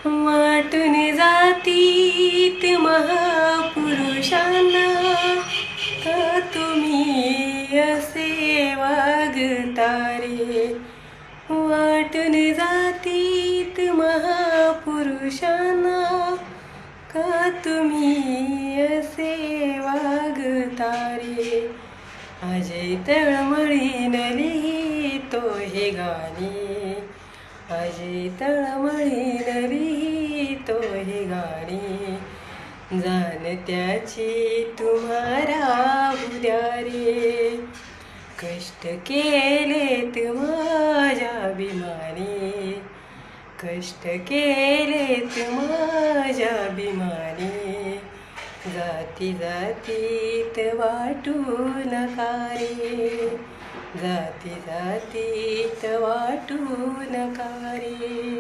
वाटून जातीत महापुरुषांना, का तुम्ही असे वागता रे? वाटून जातीत महापुरुषांना, का तुम्ही असे वागता रे? अजय तळमळीन लिहितो हे गाणे, अजय तळमळीन लिहितो हे गाणे. जाणत्याची तुम्हाला उद्या रे, कष्ट केलेत माझ्या अभिमानी, कष्ट केलेत माझ्या अभिमानी. जाती जातीत वाटू नका रे, जाती जातीत वाटू नका रे.